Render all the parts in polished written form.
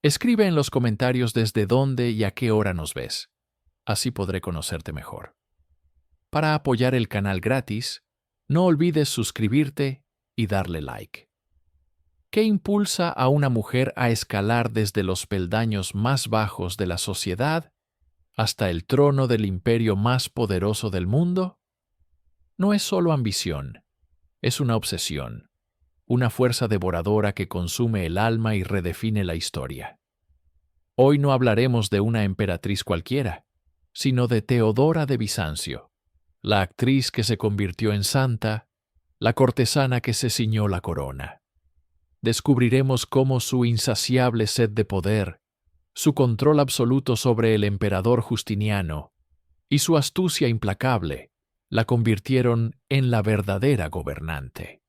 Escribe en los comentarios desde dónde y a qué hora nos ves. Así podré conocerte mejor. Para apoyar el canal gratis, no olvides suscribirte y darle like. ¿Qué impulsa a una mujer a escalar desde los peldaños más bajos de la sociedad hasta el trono del imperio más poderoso del mundo? No es solo ambición, es una obsesión, una fuerza devoradora que consume el alma y redefine la historia. Hoy no hablaremos de una emperatriz cualquiera, sino de Teodora de Bizancio, la actriz que se convirtió en santa, la cortesana que se ciñó la corona. Descubriremos cómo su insaciable sed de poder, su control absoluto sobre el emperador Justiniano y su astucia implacable la convirtieron en la verdadera gobernante,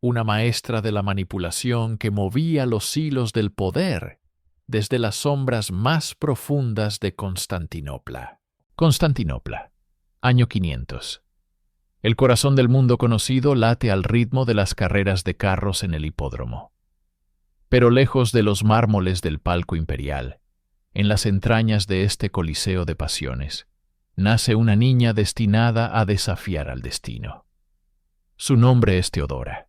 una maestra de la manipulación que movía los hilos del poder desde las sombras más profundas de Constantinopla. Constantinopla, año 500. El corazón del mundo conocido late al ritmo de las carreras de carros en el hipódromo. Pero lejos de los mármoles del palco imperial, en las entrañas de este coliseo de pasiones, nace una niña destinada a desafiar al destino. Su nombre es Teodora.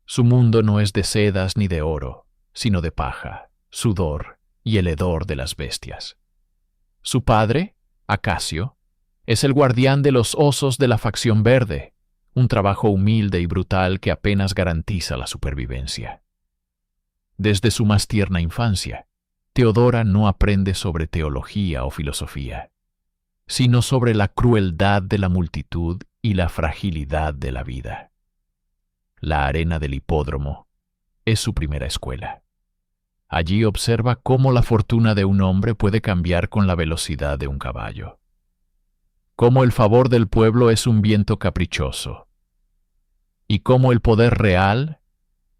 Su mundo no es de sedas ni de oro, sino de paja, sudor y el hedor de las bestias. Su padre, Acasio, es el guardián de los osos de la facción verde, un trabajo humilde y brutal que apenas garantiza la supervivencia. Desde su más tierna infancia, Teodora no aprende sobre teología o filosofía, sino sobre la crueldad de la multitud y la fragilidad de la vida. La arena del hipódromo es su primera escuela. Allí observa cómo la fortuna de un hombre puede cambiar con la velocidad de un caballo. Cómo el favor del pueblo es un viento caprichoso, y cómo el poder real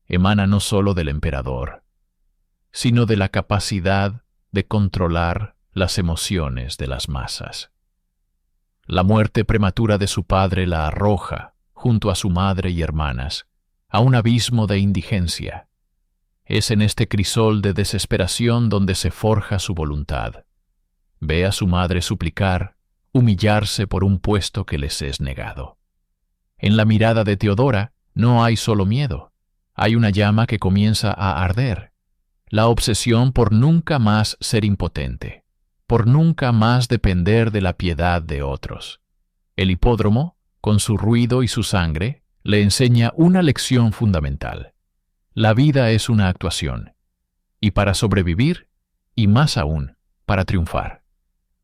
emana no solo del emperador, sino de la capacidad de controlar las emociones de las masas. La muerte prematura de su padre la arroja, junto a su madre y hermanas, a un abismo de indigencia. Es en este crisol de desesperación donde se forja su voluntad. Ve a su madre suplicar, humillarse por un puesto que les es negado. En la mirada de Teodora no hay solo miedo, hay una llama que comienza a arder, la obsesión por nunca más ser impotente, por nunca más depender de la piedad de otros. El hipódromo, con su ruido y su sangre, le enseña una lección fundamental. La vida es una actuación, y para sobrevivir, y más aún, para triunfar,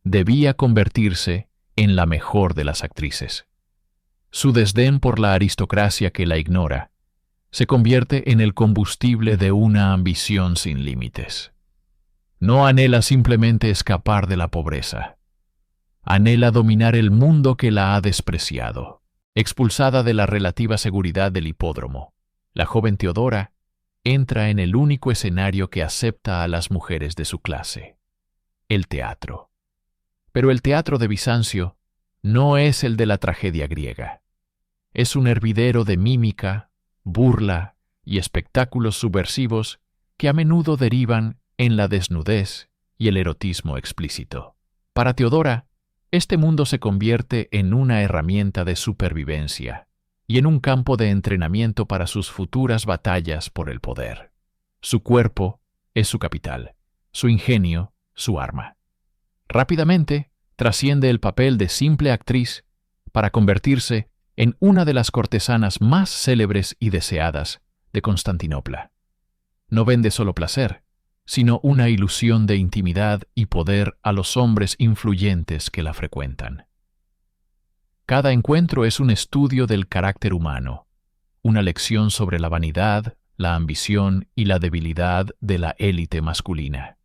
debía convertirse en la mejor de las actrices. Su desdén por la aristocracia que la ignora se convierte en el combustible de una ambición sin límites. No anhela simplemente escapar de la pobreza. Anhela dominar el mundo que la ha despreciado. Expulsada de la relativa seguridad del hipódromo, la joven Teodora entra en el único escenario que acepta a las mujeres de su clase, el teatro. Pero el teatro de Bizancio no es el de la tragedia griega. Es un hervidero de mímica, burla y espectáculos subversivos que a menudo derivan en la desnudez y el erotismo explícito. Para Teodora, este mundo se convierte en una herramienta de supervivencia y en un campo de entrenamiento para sus futuras batallas por el poder. Su cuerpo es su capital, su ingenio, su arma. Rápidamente, trasciende el papel de simple actriz para convertirse en una de las cortesanas más célebres y deseadas de Constantinopla. No vende solo placer, sino una ilusión de intimidad y poder a los hombres influyentes que la frecuentan. Cada encuentro es un estudio del carácter humano, una lección sobre la vanidad, la ambición y la debilidad de la élite masculina.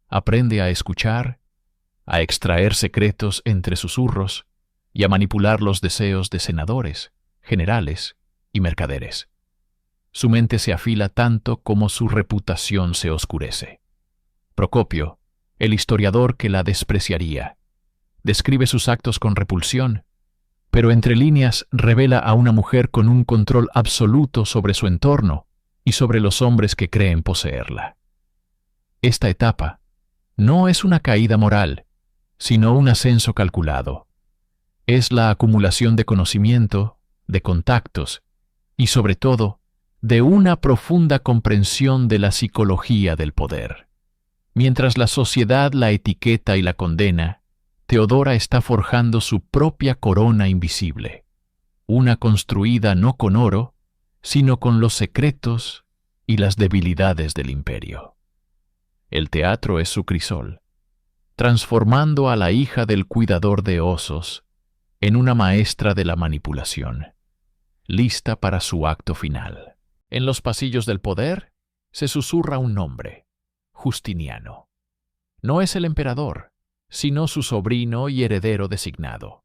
Aprende a escuchar, a extraer secretos entre susurros y a manipular los deseos de senadores, generales y mercaderes. Su mente se afila tanto como su reputación se oscurece. Procopio, el historiador que la despreciaría, describe sus actos con repulsión, pero entre líneas revela a una mujer con un control absoluto sobre su entorno y sobre los hombres que creen poseerla. Esta etapa no es una caída moral, sino un ascenso calculado. Es la acumulación de conocimiento, de contactos y, sobre todo, de una profunda comprensión de la psicología del poder. Mientras la sociedad la etiqueta y la condena, Teodora está forjando su propia corona invisible, una construida no con oro, sino con los secretos y las debilidades del imperio. El teatro es su crisol, transformando a la hija del cuidador de osos en una maestra de la manipulación, lista para su acto final. En los pasillos del poder se susurra un nombre: Justiniano. No es el emperador, sino su sobrino y heredero designado,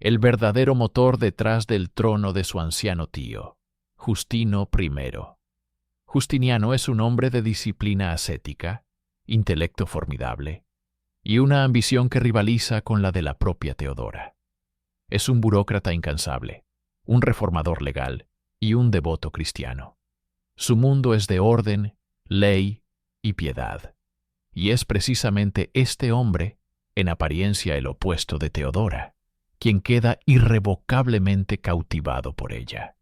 el verdadero motor detrás del trono de su anciano tío, Justino I. Justiniano es un hombre de disciplina ascética, intelecto formidable y una ambición que rivaliza con la de la propia Teodora. Es un burócrata incansable, un reformador legal y un devoto cristiano. Su mundo es de orden, ley y piedad. Y es precisamente este hombre, en apariencia el opuesto de Teodora, quien queda irrevocablemente cautivado por ella.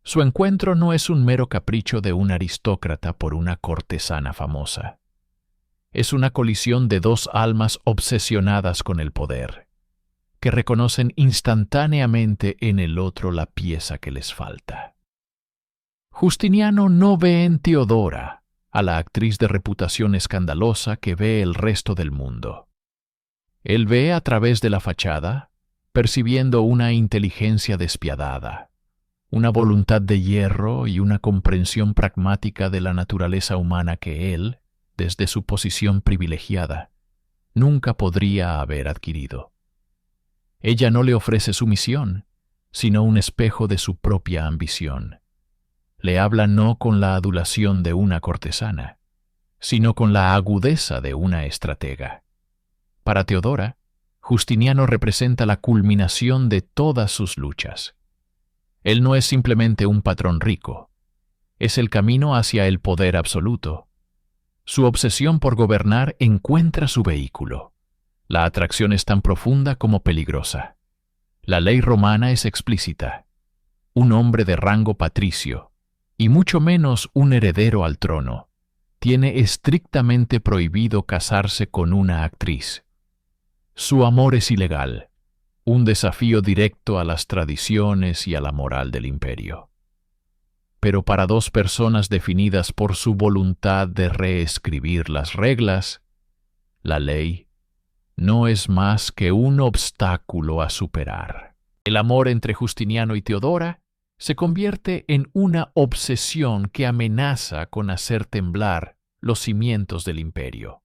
Su encuentro no es un mero capricho de un aristócrata por una cortesana famosa. Es una colisión de dos almas obsesionadas con el poder, que reconocen instantáneamente en el otro la pieza que les falta. Justiniano no ve en Teodora a la actriz de reputación escandalosa que ve el resto del mundo. Él ve a través de la fachada, percibiendo una inteligencia despiadada, una voluntad de hierro y una comprensión pragmática de la naturaleza humana que él, desde su posición privilegiada, nunca podría haber adquirido. Ella no le ofrece sumisión, sino un espejo de su propia ambición. Le habla no con la adulación de una cortesana, sino con la agudeza de una estratega. Para Teodora, Justiniano representa la culminación de todas sus luchas. Él no es simplemente un patrón rico, es el camino hacia el poder absoluto. Su obsesión por gobernar encuentra su vehículo. La atracción es tan profunda como peligrosa. La ley romana es explícita. Un hombre de rango patricio, y mucho menos un heredero al trono, tiene estrictamente prohibido casarse con una actriz. Su amor es ilegal, un desafío directo a las tradiciones y a la moral del imperio. Pero para dos personas definidas por su voluntad de reescribir las reglas, la ley no es más que un obstáculo a superar. El amor entre Justiniano y Teodora se convierte en una obsesión que amenaza con hacer temblar los cimientos del imperio.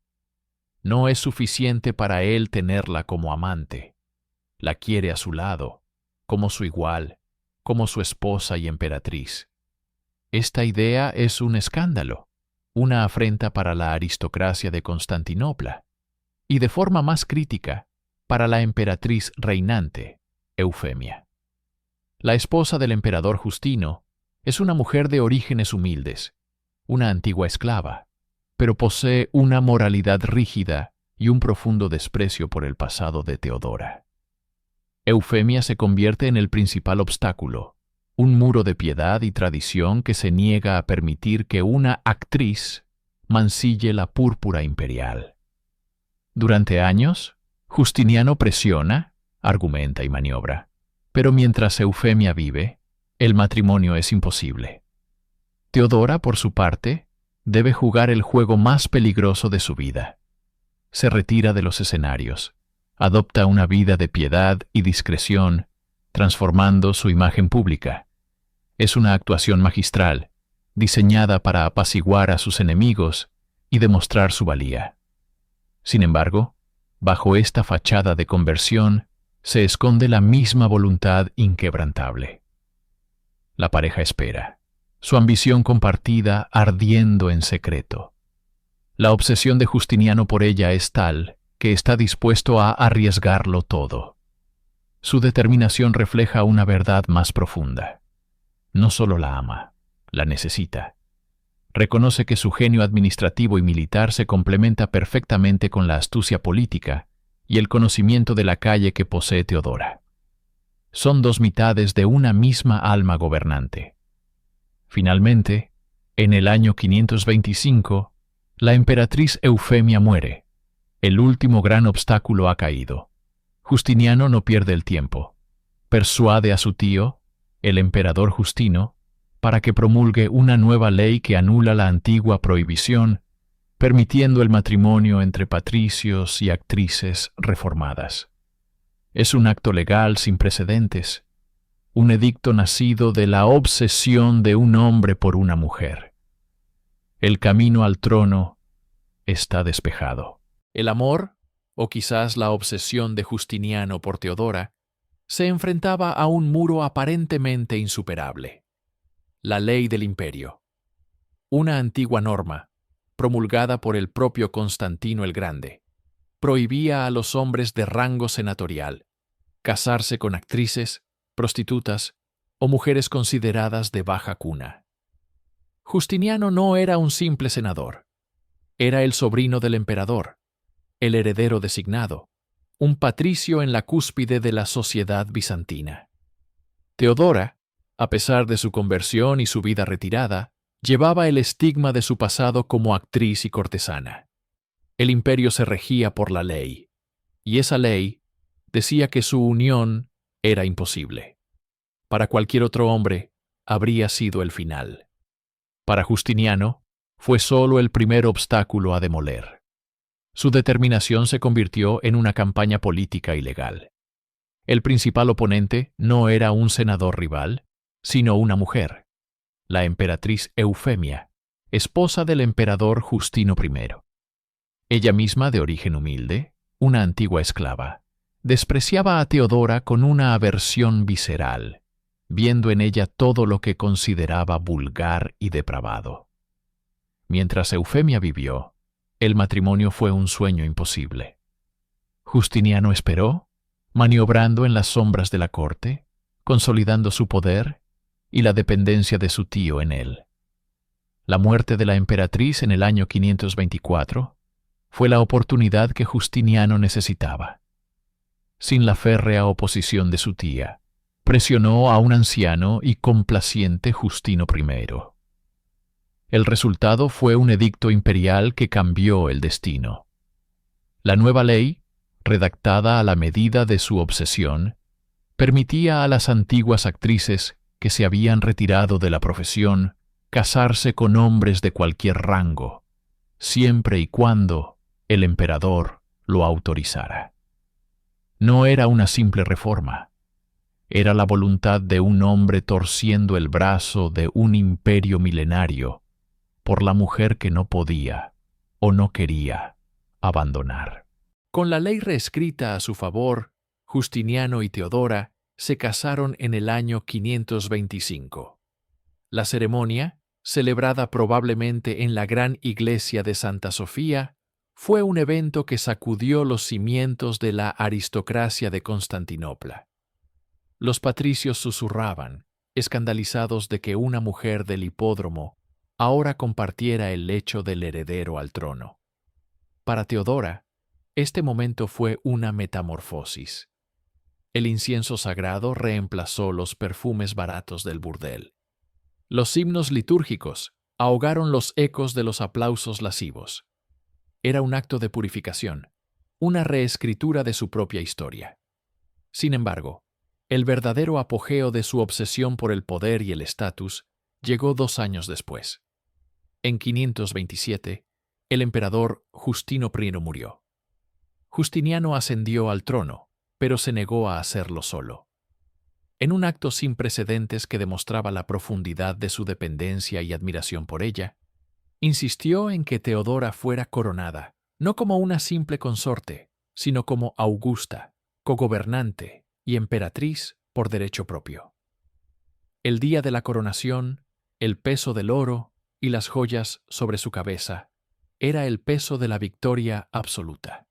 No es suficiente para él tenerla como amante. La quiere a su lado, como su igual, como su esposa y emperatriz. Esta idea es un escándalo, una afrenta para la aristocracia de Constantinopla, y de forma más crítica, para la emperatriz reinante, Eufemia. La esposa del emperador Justino es una mujer de orígenes humildes, una antigua esclava, pero posee una moralidad rígida y un profundo desprecio por el pasado de Teodora. Eufemia se convierte en el principal obstáculo, un muro de piedad y tradición que se niega a permitir que una actriz mancille la púrpura imperial. Durante años, Justiniano presiona, argumenta y maniobra, pero mientras Eufemia vive, el matrimonio es imposible. Teodora, por su parte, debe jugar el juego más peligroso de su vida. Se retira de los escenarios, adopta una vida de piedad y discreción, transformando su imagen pública. Es una actuación magistral, diseñada para apaciguar a sus enemigos y demostrar su valía. Sin embargo, bajo esta fachada de conversión se esconde la misma voluntad inquebrantable. La pareja espera, su ambición compartida ardiendo en secreto. La obsesión de Justiniano por ella es tal que está dispuesto a arriesgarlo todo. Su determinación refleja una verdad más profunda. No solo la ama, la necesita. Reconoce que su genio administrativo y militar se complementa perfectamente con la astucia política y el conocimiento de la calle que posee Teodora. Son dos mitades de una misma alma gobernante. Finalmente, en el año 525, la emperatriz Eufemia muere. El último gran obstáculo ha caído. Justiniano no pierde el tiempo. Persuade a su tío, el emperador Justino, para que promulgue una nueva ley que anula la antigua prohibición, permitiendo el matrimonio entre patricios y actrices reformadas. Es un acto legal sin precedentes, un edicto nacido de la obsesión de un hombre por una mujer. El camino al trono está despejado. El amor, o quizás la obsesión de Justiniano por Teodora, se enfrentaba a un muro aparentemente insuperable: la ley del imperio. Una antigua norma, promulgada por el propio Constantino el Grande, prohibía a los hombres de rango senatorial casarse con actrices, prostitutas o mujeres consideradas de baja cuna. Justiniano no era un simple senador. Era el sobrino del emperador, el heredero designado, un patricio en la cúspide de la sociedad bizantina. Teodora, a pesar de su conversión y su vida retirada, llevaba el estigma de su pasado como actriz y cortesana. El imperio se regía por la ley, y esa ley decía que su unión era imposible. Para cualquier otro hombre, habría sido el final. Para Justiniano, fue solo el primer obstáculo a demoler. Su determinación se convirtió en una campaña política y legal. El principal oponente no era un senador rival, sino una mujer, la emperatriz Eufemia, esposa del emperador Justino I. Ella misma, de origen humilde, una antigua esclava, despreciaba a Teodora con una aversión visceral, viendo en ella todo lo que consideraba vulgar y depravado. Mientras Eufemia vivió, el matrimonio fue un sueño imposible. Justiniano esperó, maniobrando en las sombras de la corte, consolidando su poder y la dependencia de su tío en él. La muerte de la emperatriz en el año 524 fue la oportunidad que Justiniano necesitaba. Sin la férrea oposición de su tía, presionó a un anciano y complaciente Justino I. El resultado fue un edicto imperial que cambió el destino. La nueva ley, redactada a la medida de su obsesión, permitía a las antiguas actrices que se habían retirado de la profesión casarse con hombres de cualquier rango, siempre y cuando el emperador lo autorizara. No era una simple reforma. Era la voluntad de un hombre torciendo el brazo de un imperio milenario por la mujer que no podía o no quería abandonar. Con la ley reescrita a su favor, Justiniano y Teodora se casaron en el año 525. La ceremonia, celebrada probablemente en la gran iglesia de Santa Sofía, fue un evento que sacudió los cimientos de la aristocracia de Constantinopla. Los patricios susurraban, escandalizados de que una mujer del hipódromo ahora compartiera el lecho del heredero al trono. Para Teodora, este momento fue una metamorfosis. El incienso sagrado reemplazó los perfumes baratos del burdel. Los himnos litúrgicos ahogaron los ecos de los aplausos lascivos. Era un acto de purificación, una reescritura de su propia historia. Sin embargo, el verdadero apogeo de su obsesión por el poder y el estatus llegó 2 años después. En 527, el emperador Justino I murió. Justiniano ascendió al trono, pero se negó a hacerlo solo. En un acto sin precedentes que demostraba la profundidad de su dependencia y admiración por ella, insistió en que Teodora fuera coronada, no como una simple consorte, sino como augusta, cogobernante y emperatriz por derecho propio. El día de la coronación, el peso del oro y las joyas sobre su cabeza era el peso de la victoria absoluta.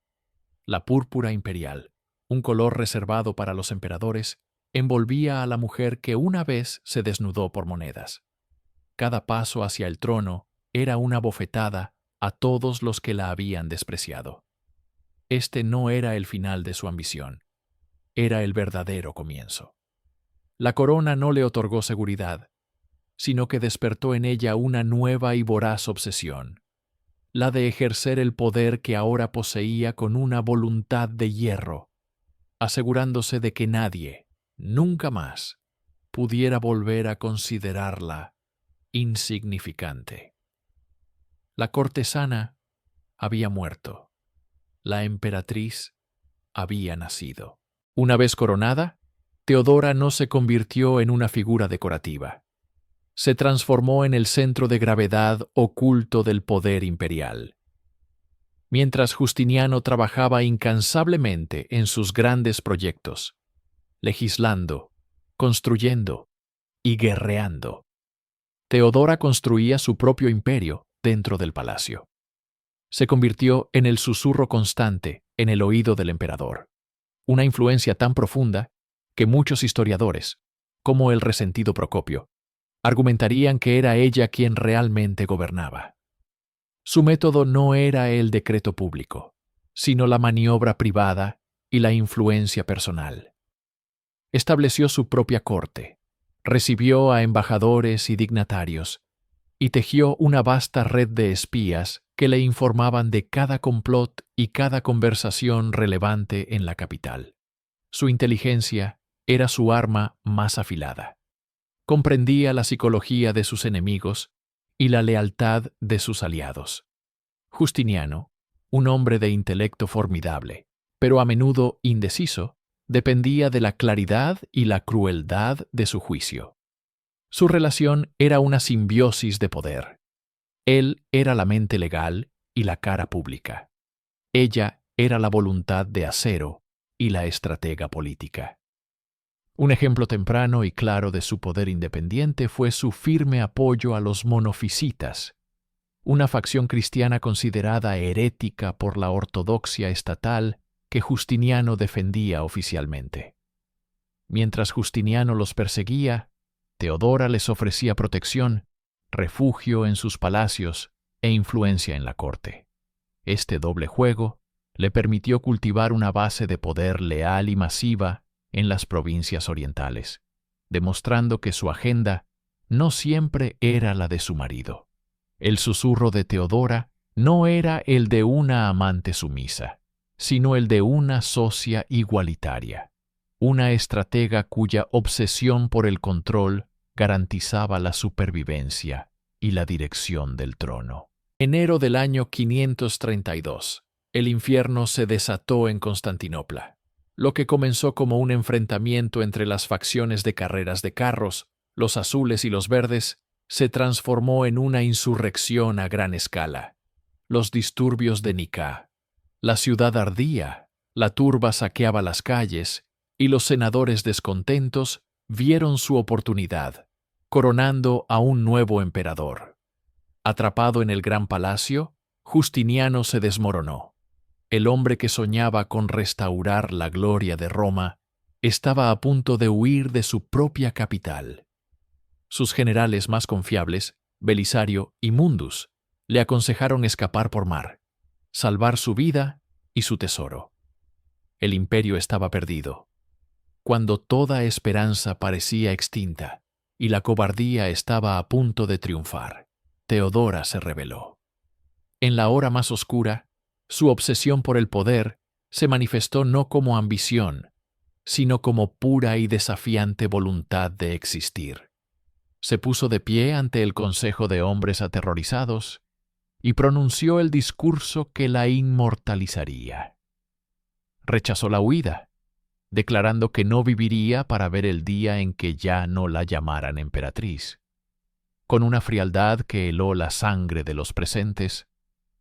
La púrpura imperial, un color reservado para los emperadores, envolvía a la mujer que una vez se desnudó por monedas. Cada paso hacia el trono era una bofetada a todos los que la habían despreciado. Este no era el final de su ambición, era el verdadero comienzo. La corona no le otorgó seguridad, sino que despertó en ella una nueva y voraz obsesión, la de ejercer el poder que ahora poseía con una voluntad de hierro, asegurándose de que nadie, nunca más, pudiera volver a considerarla insignificante. La cortesana había muerto. La emperatriz había nacido. Una vez coronada, Teodora no se convirtió en una figura decorativa. Se transformó en el centro de gravedad oculto del poder imperial. Mientras Justiniano trabajaba incansablemente en sus grandes proyectos, legislando, construyendo y guerreando, Teodora construía su propio imperio dentro del palacio. Se convirtió en el susurro constante en el oído del emperador, una influencia tan profunda que muchos historiadores, como el resentido Procopio, argumentarían que era ella quien realmente gobernaba. Su método no era el decreto público, sino la maniobra privada y la influencia personal. Estableció su propia corte, recibió a embajadores y dignatarios, y tejió una vasta red de espías que le informaban de cada complot y cada conversación relevante en la capital. Su inteligencia era su arma más afilada. Comprendía la psicología de sus enemigos y la lealtad de sus aliados. Justiniano, un hombre de intelecto formidable, pero a menudo indeciso, dependía de la claridad y la crueldad de su juicio. Su relación era una simbiosis de poder. Él era la mente legal y la cara pública. Ella era la voluntad de acero y la estratega política. Un ejemplo temprano y claro de su poder independiente fue su firme apoyo a los monofisitas, una facción cristiana considerada herética por la ortodoxia estatal que Justiniano defendía oficialmente. Mientras Justiniano los perseguía, Teodora les ofrecía protección, refugio en sus palacios e influencia en la corte. Este doble juego le permitió cultivar una base de poder leal y masiva en las provincias orientales, demostrando que su agenda no siempre era la de su marido. El susurro de Teodora no era el de una amante sumisa, sino el de una socia igualitaria, una estratega cuya obsesión por el control garantizaba la supervivencia y la dirección del trono. Enero del año 532. El infierno se desató en Constantinopla. Lo que comenzó como un enfrentamiento entre las facciones de carreras de carros, los azules y los verdes, se transformó en una insurrección a gran escala. Los disturbios de Nicá. La ciudad ardía, la turba saqueaba las calles, y los senadores descontentos vieron su oportunidad, coronando a un nuevo emperador. Atrapado en el gran palacio, Justiniano se desmoronó. El hombre que soñaba con restaurar la gloria de Roma estaba a punto de huir de su propia capital. Sus generales más confiables, Belisario y Mundus, le aconsejaron escapar por mar, salvar su vida y su tesoro. El imperio estaba perdido. Cuando toda esperanza parecía extinta y la cobardía estaba a punto de triunfar, Teodora se rebeló. En la hora más oscura, su obsesión por el poder se manifestó no como ambición, sino como pura y desafiante voluntad de existir. Se puso de pie ante el consejo de hombres aterrorizados y pronunció el discurso que la inmortalizaría. Rechazó la huida, declarando que no viviría para ver el día en que ya no la llamaran emperatriz. Con una frialdad que heló la sangre de los presentes,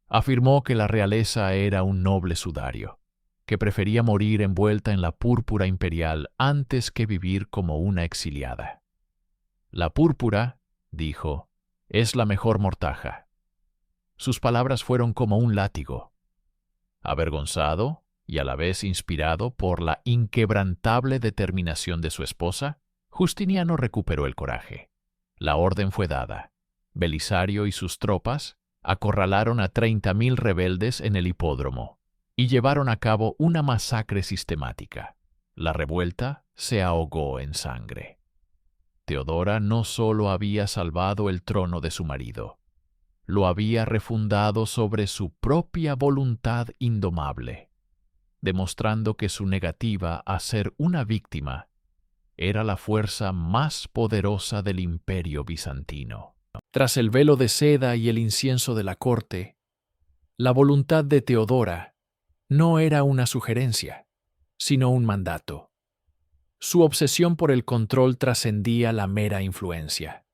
afirmó que la realeza era un noble sudario, que prefería morir envuelta en la púrpura imperial antes que vivir como una exiliada. La púrpura, dijo, es la mejor mortaja. Sus palabras fueron como un látigo. Avergonzado y a la vez inspirado por la inquebrantable determinación de su esposa, Justiniano recuperó el coraje. La orden fue dada. Belisario y sus tropas acorralaron a 30.000 rebeldes en el hipódromo y llevaron a cabo una masacre sistemática. La revuelta se ahogó en sangre. Teodora no solo había salvado el trono de su marido, lo había refundado sobre su propia voluntad indomable, demostrando que su negativa a ser una víctima era la fuerza más poderosa del imperio bizantino. Tras el velo de seda y el incienso de la corte, la voluntad de Teodora no era una sugerencia, sino un mandato. Su obsesión por el control trascendía la mera influencia.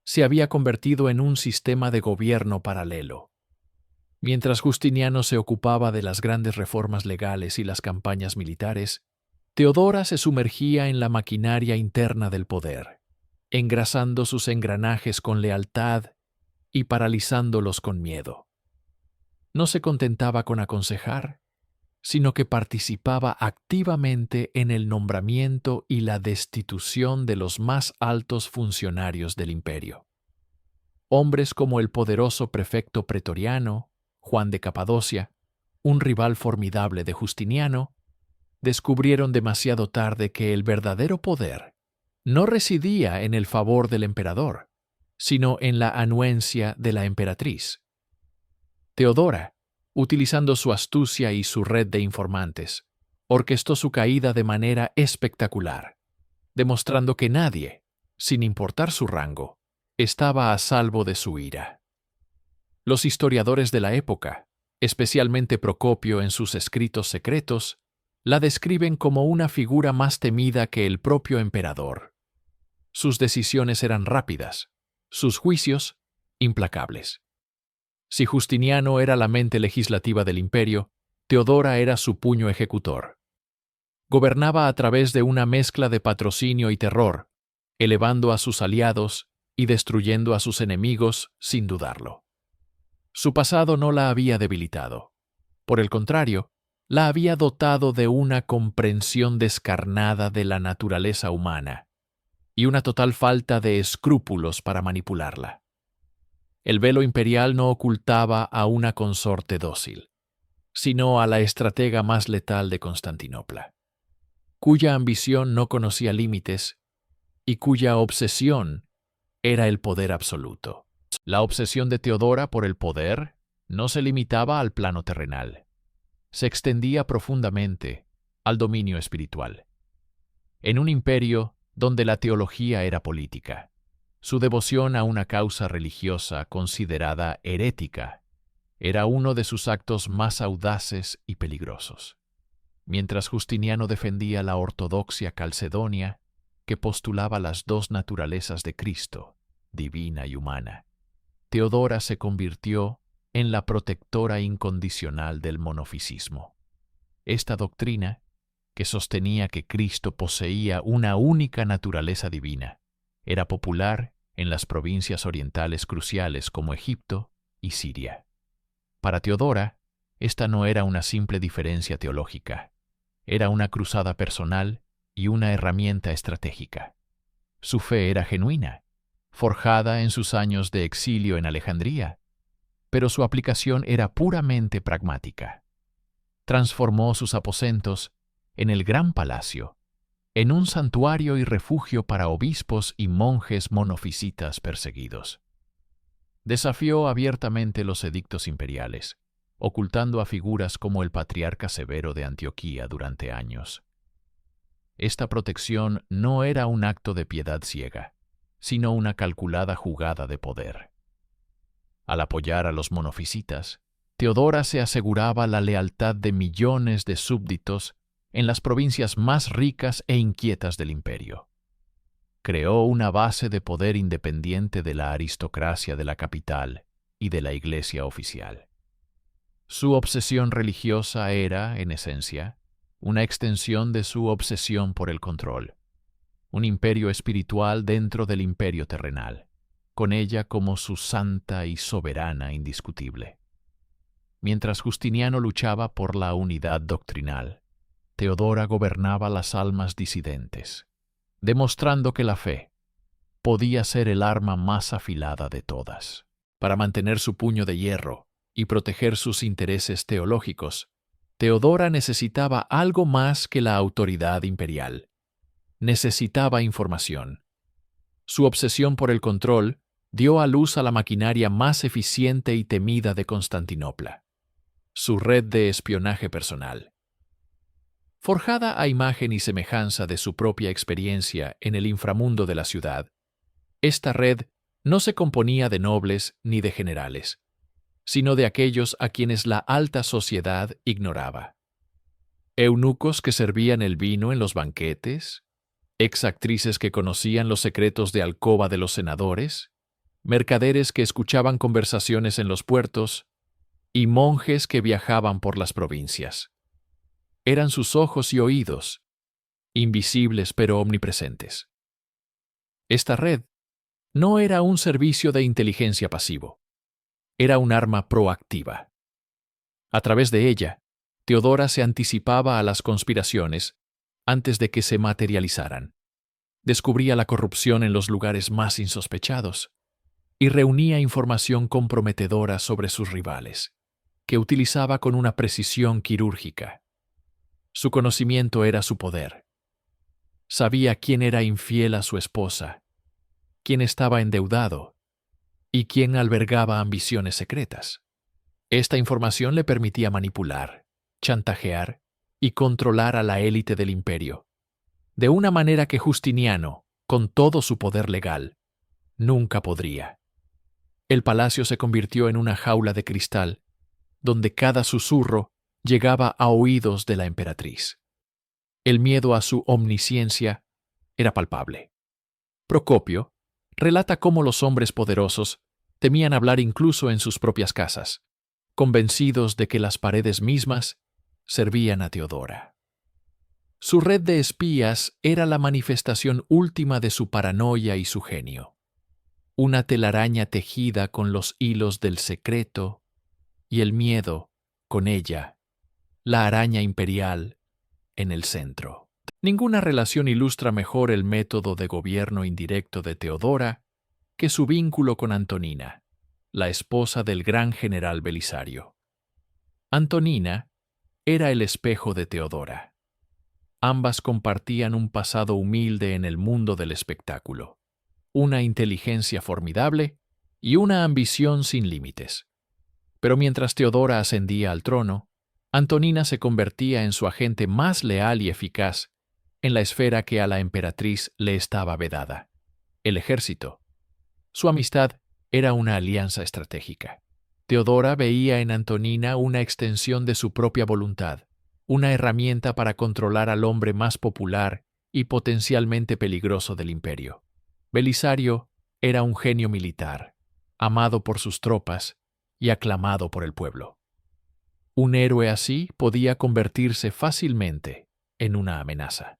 Se había convertido en un sistema de gobierno paralelo. Mientras Justiniano se ocupaba de las grandes reformas legales y las campañas militares, Teodora se sumergía en la maquinaria interna del poder, engrasando sus engranajes con lealtad y paralizándolos con miedo. No se contentaba con aconsejar, sino que participaba activamente en el nombramiento y la destitución de los más altos funcionarios del imperio. Hombres como el poderoso prefecto pretoriano, Juan de Capadocia, un rival formidable de Justiniano, descubrieron demasiado tarde que el verdadero poder no residía en el favor del emperador, sino en la anuencia de la emperatriz. Teodora, utilizando su astucia y su red de informantes, orquestó su caída de manera espectacular, demostrando que nadie, sin importar su rango, estaba a salvo de su ira. Los historiadores de la época, especialmente Procopio en sus escritos secretos, la describen como una figura más temida que el propio emperador. Sus decisiones eran rápidas, sus juicios implacables. Si Justiniano era la mente legislativa del imperio, Teodora era su puño ejecutor. Gobernaba a través de una mezcla de patrocinio y terror, elevando a sus aliados y destruyendo a sus enemigos sin dudarlo. Su pasado no la había debilitado. Por el contrario, la había dotado de una comprensión descarnada de la naturaleza humana y una total falta de escrúpulos para manipularla. El velo imperial no ocultaba a una consorte dócil, sino a la estratega más letal de Constantinopla, cuya ambición no conocía límites y cuya obsesión era el poder absoluto. La obsesión de Teodora por el poder no se limitaba al plano terrenal. Se extendía profundamente al dominio espiritual. En un imperio donde la teología era política, su devoción a una causa religiosa considerada herética era uno de sus actos más audaces y peligrosos. Mientras Justiniano defendía la ortodoxia calcedonia, que postulaba las dos naturalezas de Cristo, divina y humana, Teodora se convirtió en la protectora incondicional del monofisismo. Esta doctrina, que sostenía que Cristo poseía una única naturaleza divina, era popular en las provincias orientales cruciales como Egipto y Siria. Para Teodora, esta no era una simple diferencia teológica, era una cruzada personal y una herramienta estratégica. Su fe era genuina, forjada en sus años de exilio en Alejandría, pero su aplicación era puramente pragmática. Transformó sus aposentos en el gran palacio, en un santuario y refugio para obispos y monjes monofisitas perseguidos. Desafió abiertamente los edictos imperiales, ocultando a figuras como el patriarca Severo de Antioquía durante años. Esta protección no era un acto de piedad ciega, sino una calculada jugada de poder. Al apoyar a los monofisitas, Teodora se aseguraba la lealtad de millones de súbditos en las provincias más ricas e inquietas del imperio. Creó una base de poder independiente de la aristocracia de la capital y de la iglesia oficial. Su obsesión religiosa era, en esencia, una extensión de su obsesión por el control, un imperio espiritual dentro del imperio terrenal, con ella como su santa y soberana indiscutible. Mientras Justiniano luchaba por la unidad doctrinal, Teodora gobernaba las almas disidentes, demostrando que la fe, podía ser el arma más afilada de todas. Para mantener su puño de hierro y proteger sus intereses teológicos, Teodora necesitaba algo más que la autoridad imperial. Necesitaba información. Su obsesión por el control dio a luz a la maquinaria más eficiente y temida de Constantinopla: su red de espionaje personal. Forjada a imagen y semejanza de su propia experiencia en el inframundo de la ciudad, esta red no se componía de nobles ni de generales, sino de aquellos a quienes la alta sociedad ignoraba. Eunucos que servían el vino en los banquetes, exactrices que conocían los secretos de alcoba de los senadores, mercaderes que escuchaban conversaciones en los puertos y monjes que viajaban por las provincias. Eran sus ojos y oídos, invisibles pero omnipresentes. Esta red no era un servicio de inteligencia pasivo, era un arma proactiva. A través de ella, Teodora se anticipaba a las conspiraciones antes de que se materializaran. Descubría la corrupción en los lugares más insospechados y reunía información comprometedora sobre sus rivales, que utilizaba con una precisión quirúrgica. Su conocimiento era su poder. Sabía quién era infiel a su esposa, quién estaba endeudado y quién albergaba ambiciones secretas. Esta información le permitía manipular, chantajear y controlar a la élite del imperio, de una manera que Justiniano, con todo su poder legal, nunca podría. El palacio se convirtió en una jaula de cristal, donde cada susurro llegaba a oídos de la emperatriz. El miedo a su omnisciencia era palpable. Procopio relata cómo los hombres poderosos temían hablar incluso en sus propias casas, convencidos de que las paredes mismas servían a Teodora. Su red de espías era la manifestación última de su paranoia y su genio. Una telaraña tejida con los hilos del secreto y el miedo, con ella, la araña imperial, en el centro. Ninguna relación ilustra mejor el método de gobierno indirecto de Teodora que su vínculo con Antonina, la esposa del gran general Belisario. Antonina era el espejo de Teodora. Ambas compartían un pasado humilde en el mundo del espectáculo, una inteligencia formidable y una ambición sin límites. Pero mientras Teodora ascendía al trono, Antonina se convertía en su agente más leal y eficaz en la esfera que a la emperatriz le estaba vedada: el ejército. Su amistad era una alianza estratégica. Teodora veía en Antonina una extensión de su propia voluntad, una herramienta para controlar al hombre más popular y potencialmente peligroso del imperio. Belisario era un genio militar, amado por sus tropas y aclamado por el pueblo. Un héroe así podía convertirse fácilmente en una amenaza.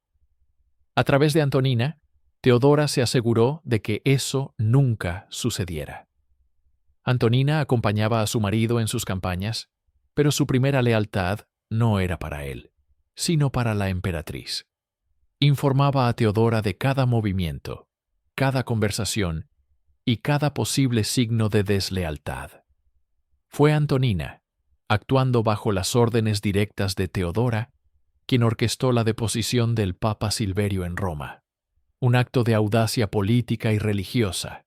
A través de Antonina, Teodora se aseguró de que eso nunca sucediera. Antonina acompañaba a su marido en sus campañas, pero su primera lealtad no era para él, sino para la emperatriz. Informaba a Teodora de cada movimiento, cada conversación y cada posible signo de deslealtad. Fue Antonina, actuando bajo las órdenes directas de Teodora, quien orquestó la deposición del Papa Silverio en Roma, un acto de audacia política y religiosa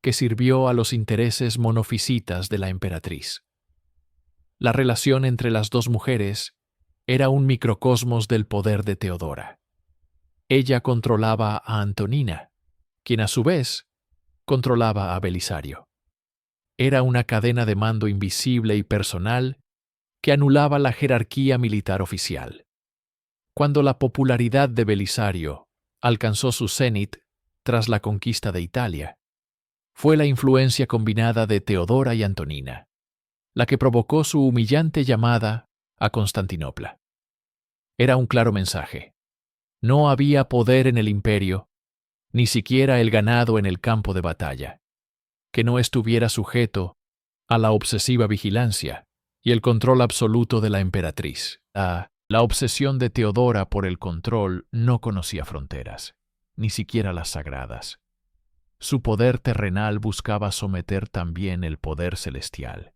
que sirvió a los intereses monofisitas de la emperatriz. La relación entre las dos mujeres era un microcosmos del poder de Teodora. Ella controlaba a Antonina, quien a su vez controlaba a Belisario. Era una cadena de mando invisible y personal que anulaba la jerarquía militar oficial. Cuando la popularidad de Belisario alcanzó su cenit tras la conquista de Italia, fue la influencia combinada de Teodora y Antonina la que provocó su humillante llamada a Constantinopla. Era un claro mensaje. No había poder en el imperio, ni siquiera el ganado en el campo de batalla, que no estuviera sujeto a la obsesiva vigilancia y el control absoluto de la emperatriz. La obsesión de Teodora por el control no conocía fronteras, ni siquiera las sagradas. Su poder terrenal buscaba someter también el poder celestial,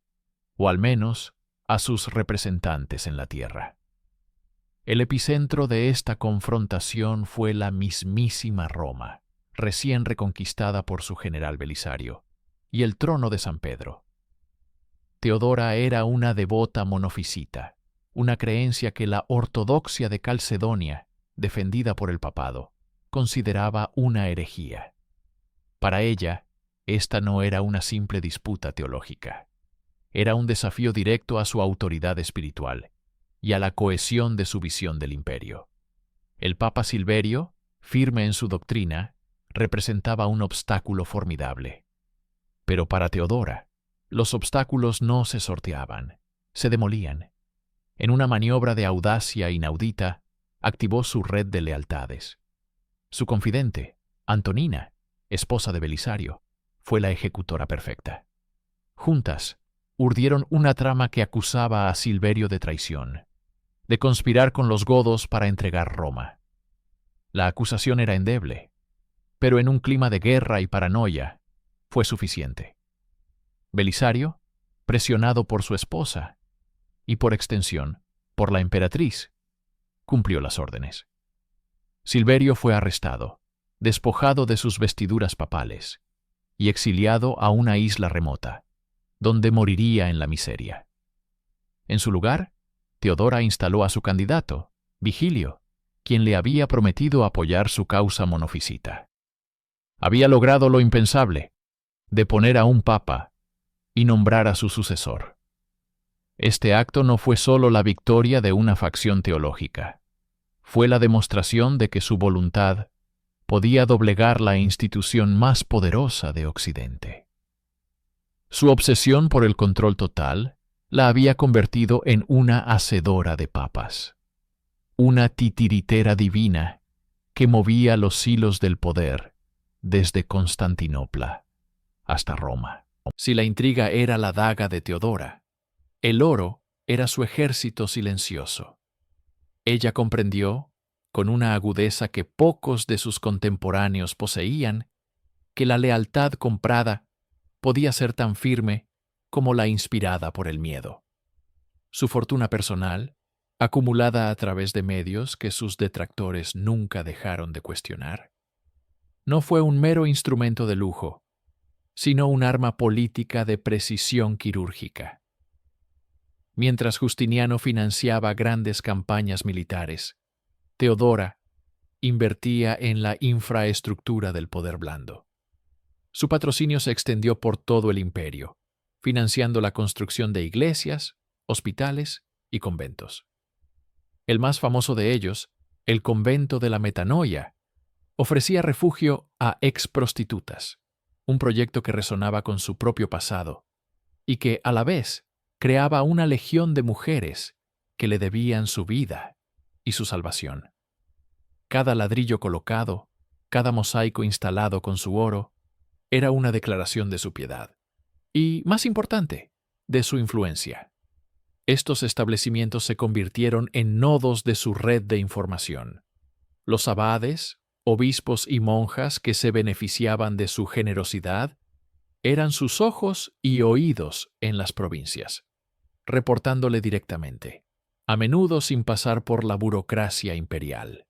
o al menos a sus representantes en la tierra. El epicentro de esta confrontación fue la mismísima Roma, recién reconquistada por su general Belisario, y el trono de San Pedro. Teodora era una devota monofisita, una creencia que la ortodoxia de Calcedonia, defendida por el papado, consideraba una herejía. Para ella, esta no era una simple disputa teológica. Era un desafío directo a su autoridad espiritual y a la cohesión de su visión del imperio. El Papa Silverio, firme en su doctrina, representaba un obstáculo formidable. Pero para Teodora, los obstáculos no se sorteaban, se demolían. En una maniobra de audacia inaudita, activó su red de lealtades. Su confidente, Antonina, esposa de Belisario, fue la ejecutora perfecta. Juntas, urdieron una trama que acusaba a Silverio de traición, de conspirar con los godos para entregar Roma. La acusación era endeble, pero en un clima de guerra y paranoia, fue suficiente. Belisario, presionado por su esposa, y por extensión, por la emperatriz, cumplió las órdenes. Silverio fue arrestado, despojado de sus vestiduras papales, y exiliado a una isla remota, donde moriría en la miseria. En su lugar, Teodora instaló a su candidato, Vigilio, quien le había prometido apoyar su causa monofisita. Había logrado lo impensable, deponer a un papa y nombrar a su sucesor. Este acto no fue solo la victoria de una facción teológica, fue la demostración de que su voluntad podía doblegar la institución más poderosa de Occidente. Su obsesión por el control total la había convertido en una hacedora de papas, una titiritera divina que movía los hilos del poder desde Constantinopla hasta Roma. Si la intriga era la daga de Teodora, el oro era su ejército silencioso. Ella comprendió, con una agudeza que pocos de sus contemporáneos poseían, que la lealtad comprada podía ser tan firme como la inspirada por el miedo. Su fortuna personal, acumulada a través de medios que sus detractores nunca dejaron de cuestionar, no fue un mero instrumento de lujo, sino un arma política de precisión quirúrgica. Mientras Justiniano financiaba grandes campañas militares, Teodora invertía en la infraestructura del poder blando. Su patrocinio se extendió por todo el imperio, financiando la construcción de iglesias, hospitales y conventos. El más famoso de ellos, el convento de la Metanoia, ofrecía refugio a ex-prostitutas, un proyecto que resonaba con su propio pasado y que, a la vez, creaba una legión de mujeres que le debían su vida y su salvación. Cada ladrillo colocado, cada mosaico instalado con su oro, era una declaración de su piedad y, más importante, de su influencia. Estos establecimientos se convirtieron en nodos de su red de información. Los abades, obispos y monjas que se beneficiaban de su generosidad eran sus ojos y oídos en las provincias, reportándole directamente, a menudo sin pasar por la burocracia imperial.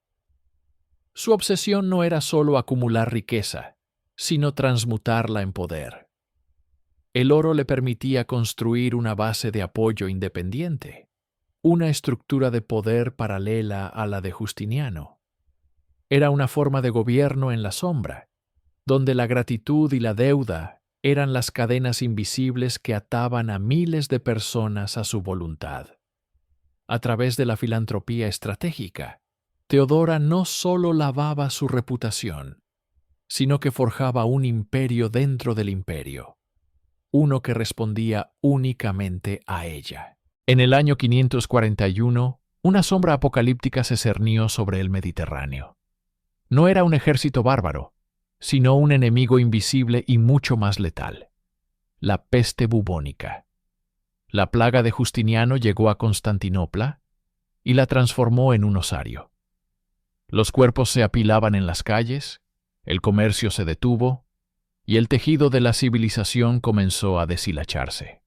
Su obsesión no era solo acumular riqueza, sino transmutarla en poder. El oro le permitía construir una base de apoyo independiente, una estructura de poder paralela a la de Justiniano. Era una forma de gobierno en la sombra, donde la gratitud y la deuda eran las cadenas invisibles que ataban a miles de personas a su voluntad. A través de la filantropía estratégica, Teodora no solo lavaba su reputación, sino que forjaba un imperio dentro del imperio, uno que respondía únicamente a ella. En el año 541, una sombra apocalíptica se cernió sobre el Mediterráneo. No era un ejército bárbaro, sino un enemigo invisible y mucho más letal: la peste bubónica. La plaga de Justiniano llegó a Constantinopla y la transformó en un osario. Los cuerpos se apilaban en las calles, el comercio se detuvo y el tejido de la civilización comenzó a deshilacharse.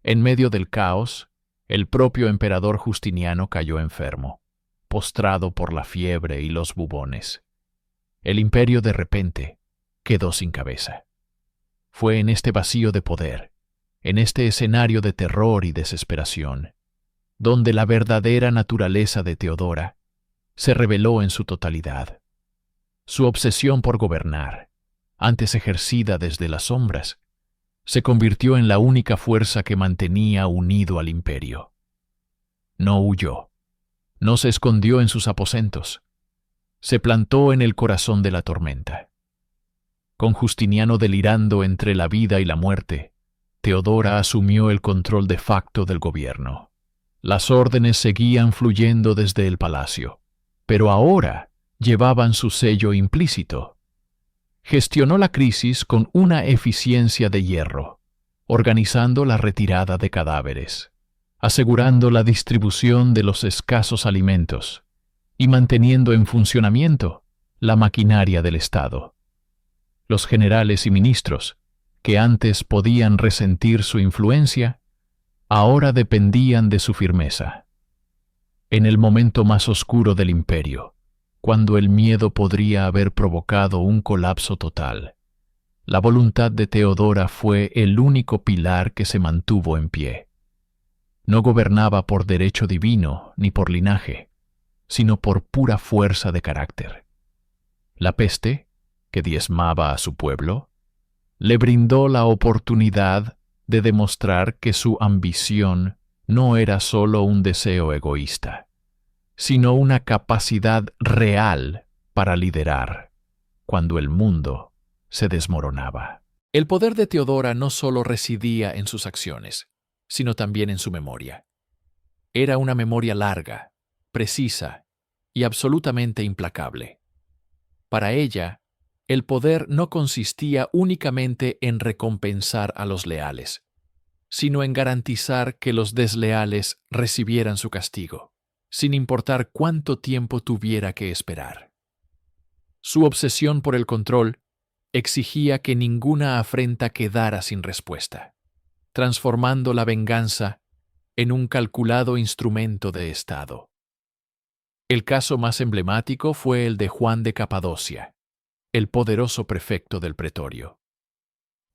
En medio del caos, el propio emperador Justiniano cayó enfermo, postrado por la fiebre y los bubones. El imperio de repente quedó sin cabeza. Fue en este vacío de poder, en este escenario de terror y desesperación, donde la verdadera naturaleza de Teodora se reveló en su totalidad. Su obsesión por gobernar, antes ejercida desde las sombras, se convirtió en la única fuerza que mantenía unido al imperio. No huyó, no se escondió en sus aposentos, se plantó en el corazón de la tormenta. Con Justiniano delirando entre la vida y la muerte, Teodora asumió el control de facto del gobierno. Las órdenes seguían fluyendo desde el palacio, pero ahora llevaban su sello implícito. Gestionó la crisis con una eficiencia de hierro, organizando la retirada de cadáveres, asegurando la distribución de los escasos alimentos y manteniendo en funcionamiento la maquinaria del Estado. Los generales y ministros, que antes podían resentir su influencia, ahora dependían de su firmeza. En el momento más oscuro del imperio, cuando el miedo podría haber provocado un colapso total, la voluntad de Teodora fue el único pilar que se mantuvo en pie. No gobernaba por derecho divino ni por linaje, sino por pura fuerza de carácter. La peste, que diezmaba a su pueblo, le brindó la oportunidad de demostrar que su ambición no era solo un deseo egoísta, sino una capacidad real para liderar cuando el mundo se desmoronaba. El poder de Teodora no solo residía en sus acciones, sino también en su memoria. Era una memoria larga, precisa y absolutamente implacable. Para ella, el poder no consistía únicamente en recompensar a los leales, sino en garantizar que los desleales recibieran su castigo, sin importar cuánto tiempo tuviera que esperar. Su obsesión por el control exigía que ninguna afrenta quedara sin respuesta, transformando la venganza en un calculado instrumento de Estado. El caso más emblemático fue el de Juan de Capadocia, el poderoso prefecto del pretorio.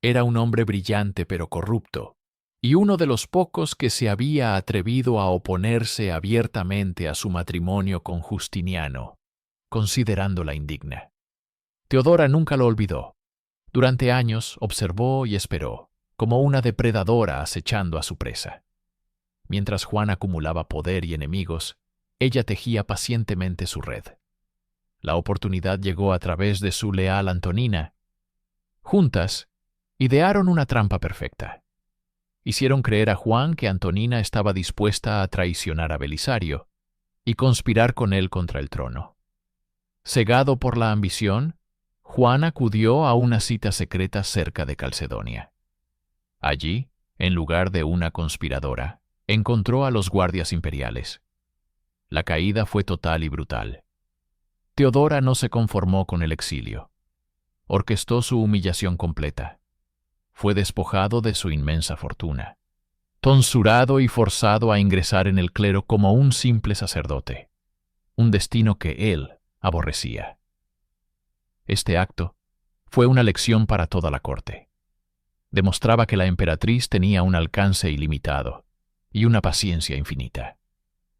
Era un hombre brillante pero corrupto, y uno de los pocos que se había atrevido a oponerse abiertamente a su matrimonio con Justiniano, considerándola indigna. Teodora nunca lo olvidó. Durante años observó y esperó, como una depredadora acechando a su presa. Mientras Juan acumulaba poder y enemigos, ella tejía pacientemente su red. La oportunidad llegó a través de su leal Antonina. Juntas, idearon una trampa perfecta. Hicieron creer a Juan que Antonina estaba dispuesta a traicionar a Belisario y conspirar con él contra el trono. Cegado por la ambición, Juan acudió a una cita secreta cerca de Calcedonia. Allí, en lugar de una conspiradora, encontró a los guardias imperiales. La caída fue total y brutal. Teodora no se conformó con el exilio. Orquestó su humillación completa. Fue despojado de su inmensa fortuna, tonsurado y forzado a ingresar en el clero como un simple sacerdote, un destino que él aborrecía. Este acto fue una lección para toda la corte. Demostraba que la emperatriz tenía un alcance ilimitado y una paciencia infinita.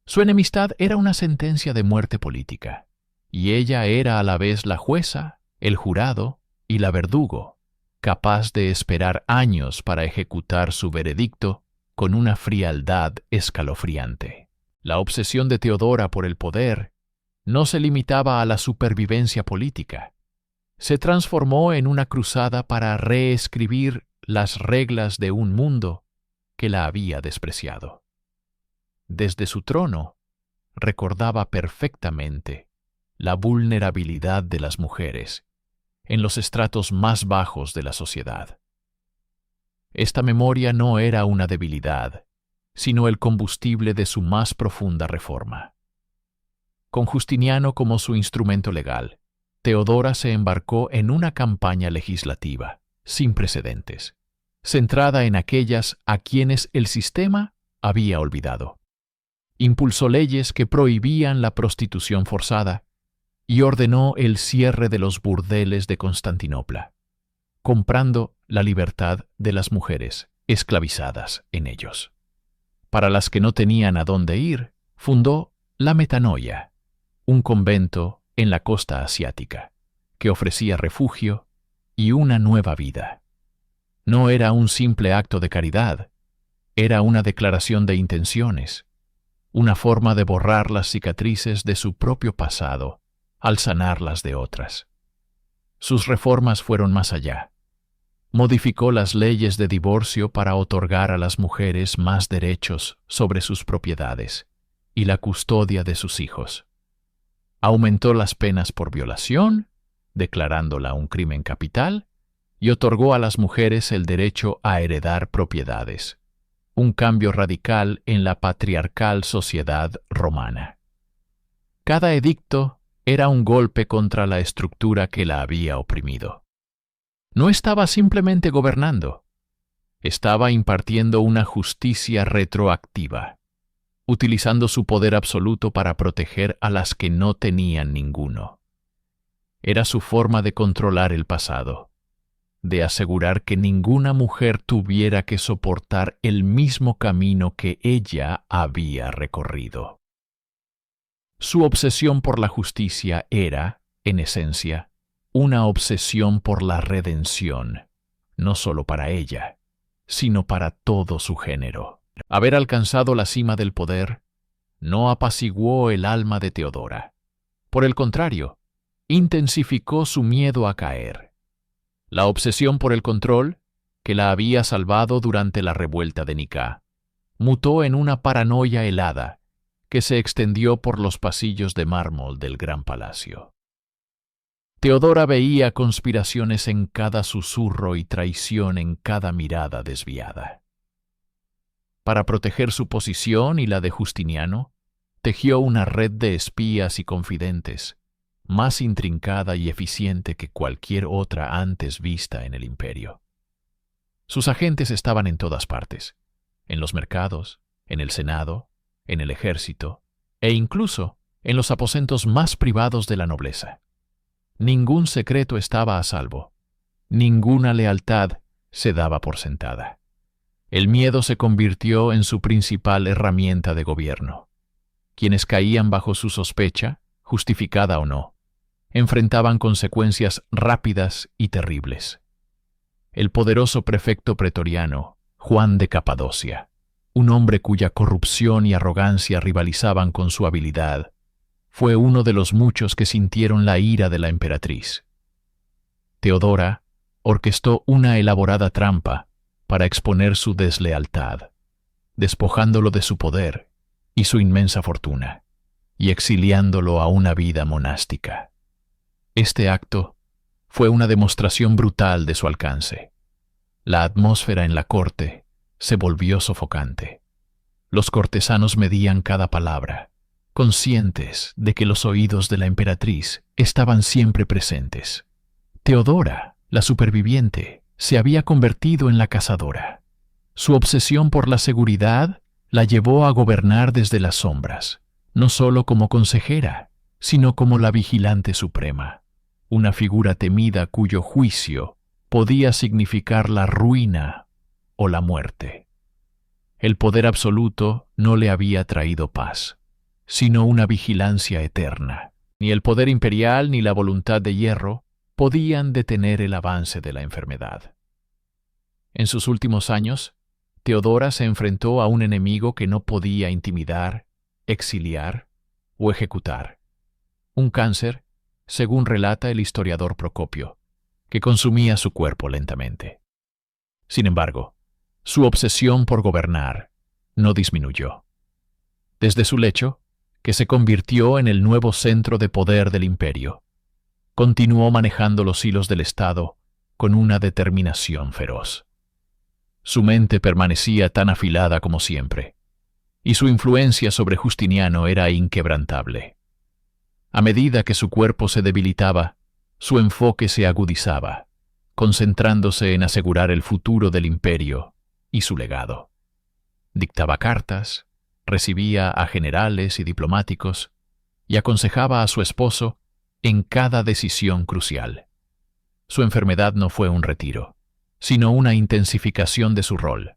Su enemistad era una sentencia de muerte política, y ella era a la vez la jueza, el jurado y la verdugo, capaz de esperar años para ejecutar su veredicto con una frialdad escalofriante. La obsesión de Teodora por el poder no se limitaba a la supervivencia política. Se transformó en una cruzada para reescribir las reglas de un mundo que la había despreciado. Desde su trono, recordaba perfectamente la vulnerabilidad de las mujeres en los estratos más bajos de la sociedad. Esta memoria no era una debilidad, sino el combustible de su más profunda reforma. Con Justiniano como su instrumento legal, Teodora se embarcó en una campaña legislativa, sin precedentes, centrada en aquellas a quienes el sistema había olvidado. Impulsó leyes que prohibían la prostitución forzada y ordenó el cierre de los burdeles de Constantinopla, comprando la libertad de las mujeres esclavizadas en ellos. Para las que no tenían a dónde ir, fundó la Metanoia, un convento en la costa asiática, que ofrecía refugio y una nueva vida. No era un simple acto de caridad, era una declaración de intenciones, una forma de borrar las cicatrices de su propio pasado al sanar las de otras. Sus reformas fueron más allá. Modificó las leyes de divorcio para otorgar a las mujeres más derechos sobre sus propiedades y la custodia de sus hijos. Aumentó las penas por violación, declarándola un crimen capital, y otorgó a las mujeres el derecho a heredar propiedades, un cambio radical en la patriarcal sociedad romana. Cada edicto era un golpe contra la estructura que la había oprimido. No estaba simplemente gobernando, estaba impartiendo una justicia retroactiva, utilizando su poder absoluto para proteger a las que no tenían ninguno. Era su forma de controlar el pasado, de asegurar que ninguna mujer tuviera que soportar el mismo camino que ella había recorrido. Su obsesión por la justicia era, en esencia, una obsesión por la redención, no solo para ella, sino para todo su género. Haber alcanzado la cima del poder no apaciguó el alma de Teodora. Por el contrario, intensificó su miedo a caer. La obsesión por el control, que la había salvado durante la revuelta de Nicá, mutó en una paranoia helada que se extendió por los pasillos de mármol del gran palacio. Teodora veía conspiraciones en cada susurro y traición en cada mirada desviada. Para proteger su posición y la de Justiniano, tejió una red de espías y confidentes, más intrincada y eficiente que cualquier otra antes vista en el imperio. Sus agentes estaban en todas partes, en los mercados, en el Senado, en el ejército e incluso en los aposentos más privados de la nobleza. Ningún secreto estaba a salvo, ninguna lealtad se daba por sentada. El miedo se convirtió en su principal herramienta de gobierno. Quienes caían bajo su sospecha, justificada o no, enfrentaban consecuencias rápidas y terribles. El poderoso prefecto pretoriano, Juan de Capadocia, un hombre cuya corrupción y arrogancia rivalizaban con su habilidad, fue uno de los muchos que sintieron la ira de la emperatriz. Teodora orquestó una elaborada trampa para exponer su deslealtad, despojándolo de su poder y su inmensa fortuna, y exiliándolo a una vida monástica. Este acto fue una demostración brutal de su alcance. La atmósfera en la corte se volvió sofocante. Los cortesanos medían cada palabra, conscientes de que los oídos de la emperatriz estaban siempre presentes. Teodora, la superviviente, se había convertido en la cazadora. Su obsesión por la seguridad la llevó a gobernar desde las sombras, no solo como consejera, sino como la vigilante suprema, una figura temida cuyo juicio podía significar la ruina o la muerte. El poder absoluto no le había traído paz, sino una vigilancia eterna. Ni el poder imperial ni la voluntad de hierro podían detener el avance de la enfermedad. En sus últimos años, Teodora se enfrentó a un enemigo que no podía intimidar, exiliar o ejecutar. Un cáncer, según relata el historiador Procopio, que consumía su cuerpo lentamente. Sin embargo, su obsesión por gobernar no disminuyó. Desde su lecho, que se convirtió en el nuevo centro de poder del imperio, continuó manejando los hilos del Estado con una determinación feroz. Su mente permanecía tan afilada como siempre, y su influencia sobre Justiniano era inquebrantable. A medida que su cuerpo se debilitaba, su enfoque se agudizaba, concentrándose en asegurar el futuro del imperio y su legado. Dictaba cartas, recibía a generales y diplomáticos y aconsejaba a su esposo en cada decisión crucial. Su enfermedad no fue un retiro, sino una intensificación de su rol.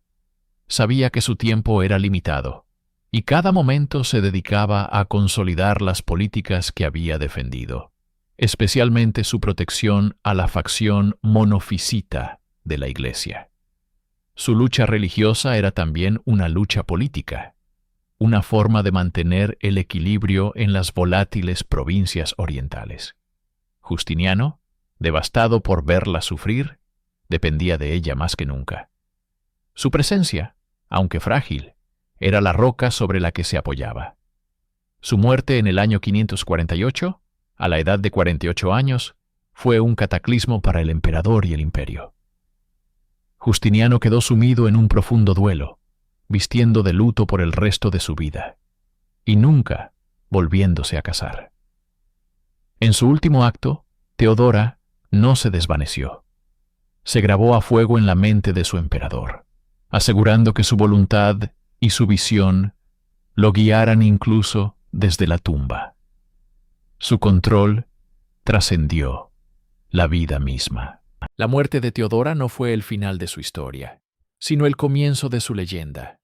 Sabía que su tiempo era limitado, y cada momento se dedicaba a consolidar las políticas que había defendido, especialmente su protección a la facción monofisita de la Iglesia. Su lucha religiosa era también una lucha política, una forma de mantener el equilibrio en las volátiles provincias orientales. Justiniano, devastado por verla sufrir, dependía de ella más que nunca. Su presencia, aunque frágil, era la roca sobre la que se apoyaba. Su muerte en el año 548, a la edad de 48 años, fue un cataclismo para el emperador y el imperio. Justiniano quedó sumido en un profundo duelo, vistiendo de luto por el resto de su vida, y nunca volviéndose a casar. En su último acto, Teodora no se desvaneció. Se grabó a fuego en la mente de su emperador, asegurando que su voluntad y su visión lo guiaran incluso desde la tumba. Su control trascendió la vida misma. La muerte de Teodora no fue el final de su historia, sino el comienzo de su leyenda,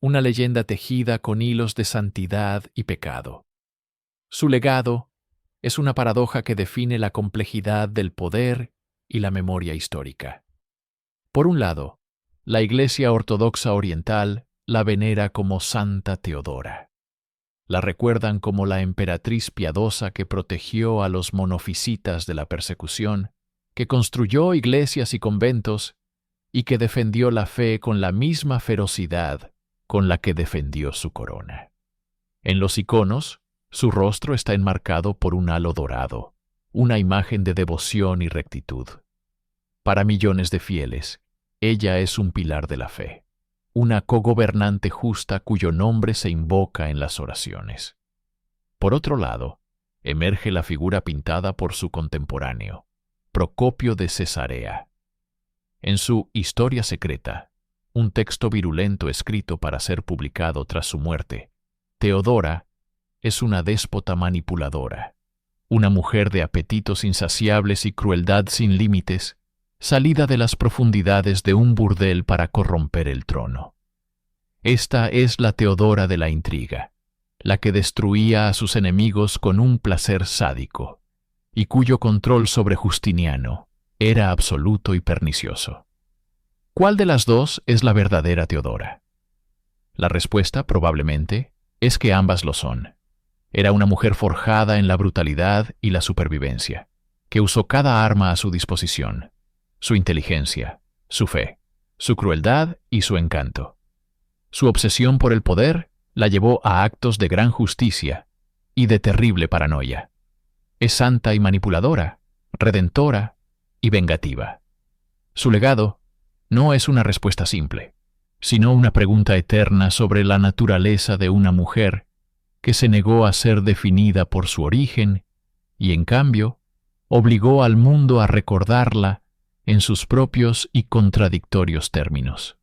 una leyenda tejida con hilos de santidad y pecado. Su legado es una paradoja que define la complejidad del poder y la memoria histórica. Por un lado, la Iglesia Ortodoxa Oriental la venera como Santa Teodora. La recuerdan como la emperatriz piadosa que protegió a los monofisitas de la persecución, que construyó iglesias y conventos y que defendió la fe con la misma ferocidad con la que defendió su corona. En los iconos, su rostro está enmarcado por un halo dorado, una imagen de devoción y rectitud. Para millones de fieles, ella es un pilar de la fe, una cogobernante justa cuyo nombre se invoca en las oraciones. Por otro lado, emerge la figura pintada por su contemporáneo, Procopio de Cesarea. En su Historia secreta, un texto virulento escrito para ser publicado tras su muerte, Teodora es una déspota manipuladora, una mujer de apetitos insaciables y crueldad sin límites, salida de las profundidades de un burdel para corromper el trono. Esta es la Teodora de la intriga, la que destruía a sus enemigos con un placer sádico, y cuyo control sobre Justiniano era absoluto y pernicioso. ¿Cuál de las dos es la verdadera Teodora? La respuesta, probablemente, es que ambas lo son. Era una mujer forjada en la brutalidad y la supervivencia, que usó cada arma a su disposición: su inteligencia, su fe, su crueldad y su encanto. Su obsesión por el poder la llevó a actos de gran justicia y de terrible paranoia. Es santa y manipuladora, redentora y vengativa. Su legado no es una respuesta simple, sino una pregunta eterna sobre la naturaleza de una mujer que se negó a ser definida por su origen y, en cambio, obligó al mundo a recordarla en sus propios y contradictorios términos.